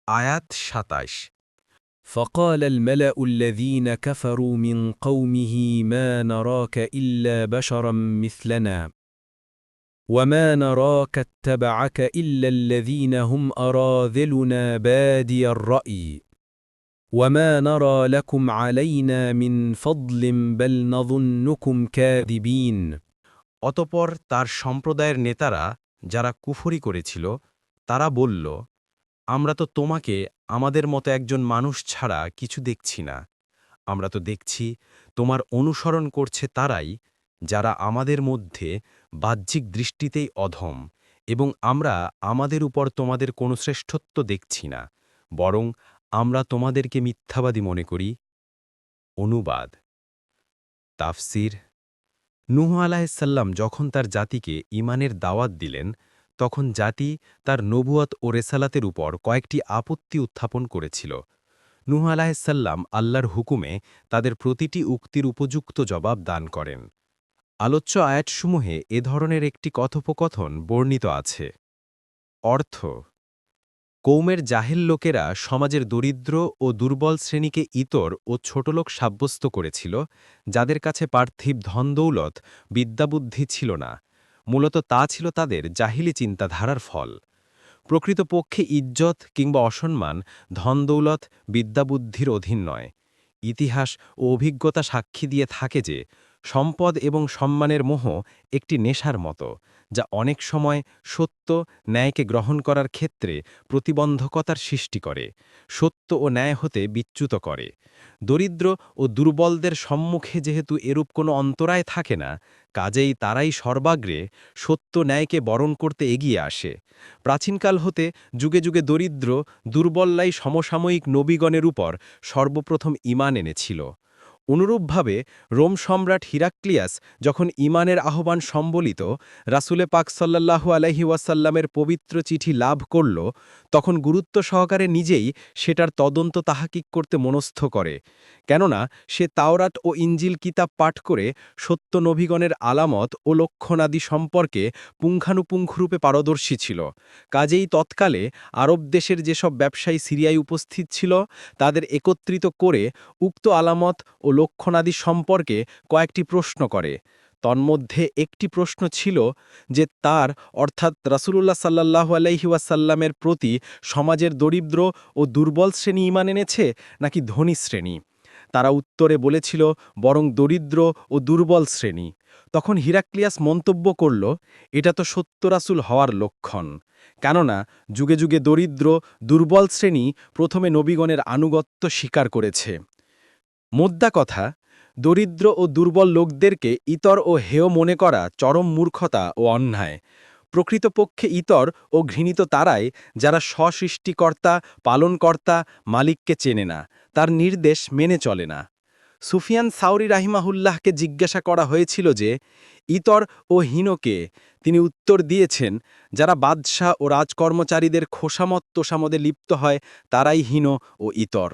আয়াত ২৭। فقال الملأ الذين كفروا من قومه ما نراك إلا بشرا مثلنا وما نراك اتبعك إلا الذين هم أراذلنا بادي الرأي وما نرى لكم علينا من فضل بل نظنكم كاذبين। অতঃপর তার সম্প্রদায়ের নেতারা যারা কুফরি করেছিল তারা বলল, আমরা তো তোমাকে আমাদের মতো একজন মানুষ ছাড়া কিছু দেখছি না। আমরা তো দেখছি তোমার অনুসরণ করছে তারাই যারা আমাদের মধ্যে বাহ্যিক দৃষ্টিতেই অধম, এবং আমরা আমাদের উপর তোমাদের কোনো শ্রেষ্ঠত্ব দেখছি না, বরং আমরা তোমাদেরকে মিথ্যাবাদী মনে করি। অনুবাদ তাফসির। নূহ আলাইহিসসালাম যখন তার জাতিকে ঈমানের দাওয়াত দিলেন, তখন জাতি তার নবুয়ত ও রেসালাতের উপর কয়েকটি আপত্তি উত্থাপন করেছিল। নূহ আলাইহিসসালাম আল্লাহর হুকুমে তাদের প্রতিটি উক্তির উপযুক্ত জবাব দান করেন। আলোচ্য আয়াতসমূহে এ ধরনের একটি কথোপকথন বর্ণিত আছে। অর্থ: কৌমের জাহেল লোকেরা সমাজের দরিদ্র ও দুর্বল শ্রেণীকে ইতর ও ছোটলোক সাব্যস্ত করেছিল, যাদের কাছে পার্থিব ধনদৌলত বিদ্যাবুদ্ধি ছিল না। মূলত তা ছিল তাদের জাহিলি চিন্তাধারার ফল। প্রকৃতপক্ষে ইজ্জত কিংবা অসম্মান ধনদৌলত বিদ্যাবুদ্ধির অধীন নয়। ইতিহাস ও অভিজ্ঞতা সাক্ষী দিয়ে থাকে যে সম্পদ এবং সম্মানের মোহ একটি নেশার মতো, যা অনেক সময় সত্য ন্যায়কে গ্রহণ করার ক্ষেত্রে প্রতিবন্ধকতার সৃষ্টি করে, সত্য ও ন্যায় হতে বিচ্যুত করে। দরিদ্র ও দুর্বলদের সম্মুখে যেহেতু এরূপ কোনো অন্তরায় থাকে না, কাজেই তারাই সর্বাগ্রে সত্য ন্যায়কে বরণ করতে এগিয়ে আসে। প্রাচীনকাল হতে যুগে যুগে দরিদ্র দুর্বললাই সমসাময়িক নবীগণের উপর সর্বপ্রথম ঈমান এনেছিল। অনুরূপভাবে রোম সম্রাট হিরাক্লিয়াস যখন ঈমানের আহ্বান সম্বলিত রাসূলে পাক সাল্লাল্লাহু আলাইহি ওয়াসাল্লামের পবিত্র চিঠি লাভ করল, তখন গুরুত্ব সহকারে নিজেই সেটার তদন্ত তাহাকিক করতে মনস্থ করে। কেননা সে তাওরাত ও ইঞ্জিল কিতাব পাঠ করে সত্য নবীগণের আলামত ও লক্ষণাদি সম্পর্কে পুঙ্খানুপুঙ্খরূপে পারদর্শী ছিল। কাজেই তৎকালে আরব দেশের যেসব ব্যবসায়ী সিরিয়ায় উপস্থিত ছিল, তাদের একত্রিত করে উক্ত আলামত ও লক্ষণাদি সম্পর্কে কয়েকটি প্রশ্ন করে। তন্মধ্যে একটি প্রশ্ন ছিল যে তার অর্থাৎ রাসূলুল্লাহ সাল্লাল্লাহু আলাইহি ওয়াসাল্লামের প্রতি সমাজের দরিদ্র ও দুর্বল শ্রেণী ঈমান এনেছে নাকি ধনী শ্রেণী। তারা উত্তরে বলেছিল বরং দরিদ্র ও দুর্বল শ্রেণী। তখন হিরাক্লিয়াস মন্তব্য করল, এটা তো সত্য রাসূল হওয়ার লক্ষণ। কেননা যুগে যুগে দরিদ্র দুর্বল শ্রেণী প্রথমে নবীগণের আনুগত্য স্বীকার করেছে। মোদ্দা কথা, দরিদ্র ও দুর্বল লোকদেরকে ইতর ও হেয় মনে করা চরম মূর্খতা ও অন্যায়। প্রকৃতপক্ষে ইতর ও ঘৃণিত তারাই যারা স্বসৃষ্টিকর্তা পালনকর্তা মালিককে চেনে না, তার নির্দেশ মেনে চলে না। সুফিয়ান সাউরি রাহিমাহুল্লাহকে জিজ্ঞাসা করা হয়েছিল যে ইতর ও হীনকে, তিনি উত্তর দিয়েছেন, যারা বাদশাহ ও রাজকর্মচারীদের খোসামত তোষামদে লিপ্ত হয় তারাই হীন ও ইতর।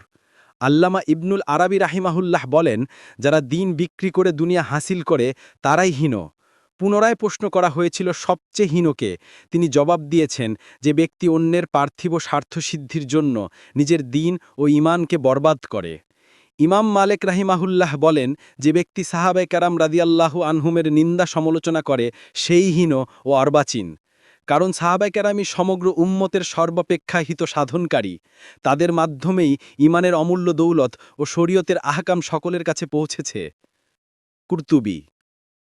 আল্লামা ইবনুল আরাবি রাহিমাহুল্লাহ বলেন, যারা দিন বিক্রি করে দুনিয়া হাসিল করে তারাই হীন। পুনরায় প্রশ্ন করা হয়েছিল সবচেয়ে হীনকে, তিনি জবাব দিয়েছেন, যে ব্যক্তি অন্যের পার্থিব স্বার্থসিদ্ধির জন্য নিজের দিন ও ঈমানকে বরবাদ করে। ইমাম মালেক রাহিমাহুল্লাহ বলেন, যে ব্যক্তি সাহাবায়ে কেরাম রাদিয়াল্লাহু আনহুমের নিন্দা সমালোচনা করে সেই হীন ও অর্বাচীন। কারণ সাহাবায়ে কেরামই সমগ্র উম্মতের সর্বাপেক্ষা হিত সাধনকারী। তাদের মাধ্যমেই ঈমানের অমূল্য দৌলত ও শরীয়তের আহকাম সকলের কাছে পৌঁছেছে। কুরতুবী।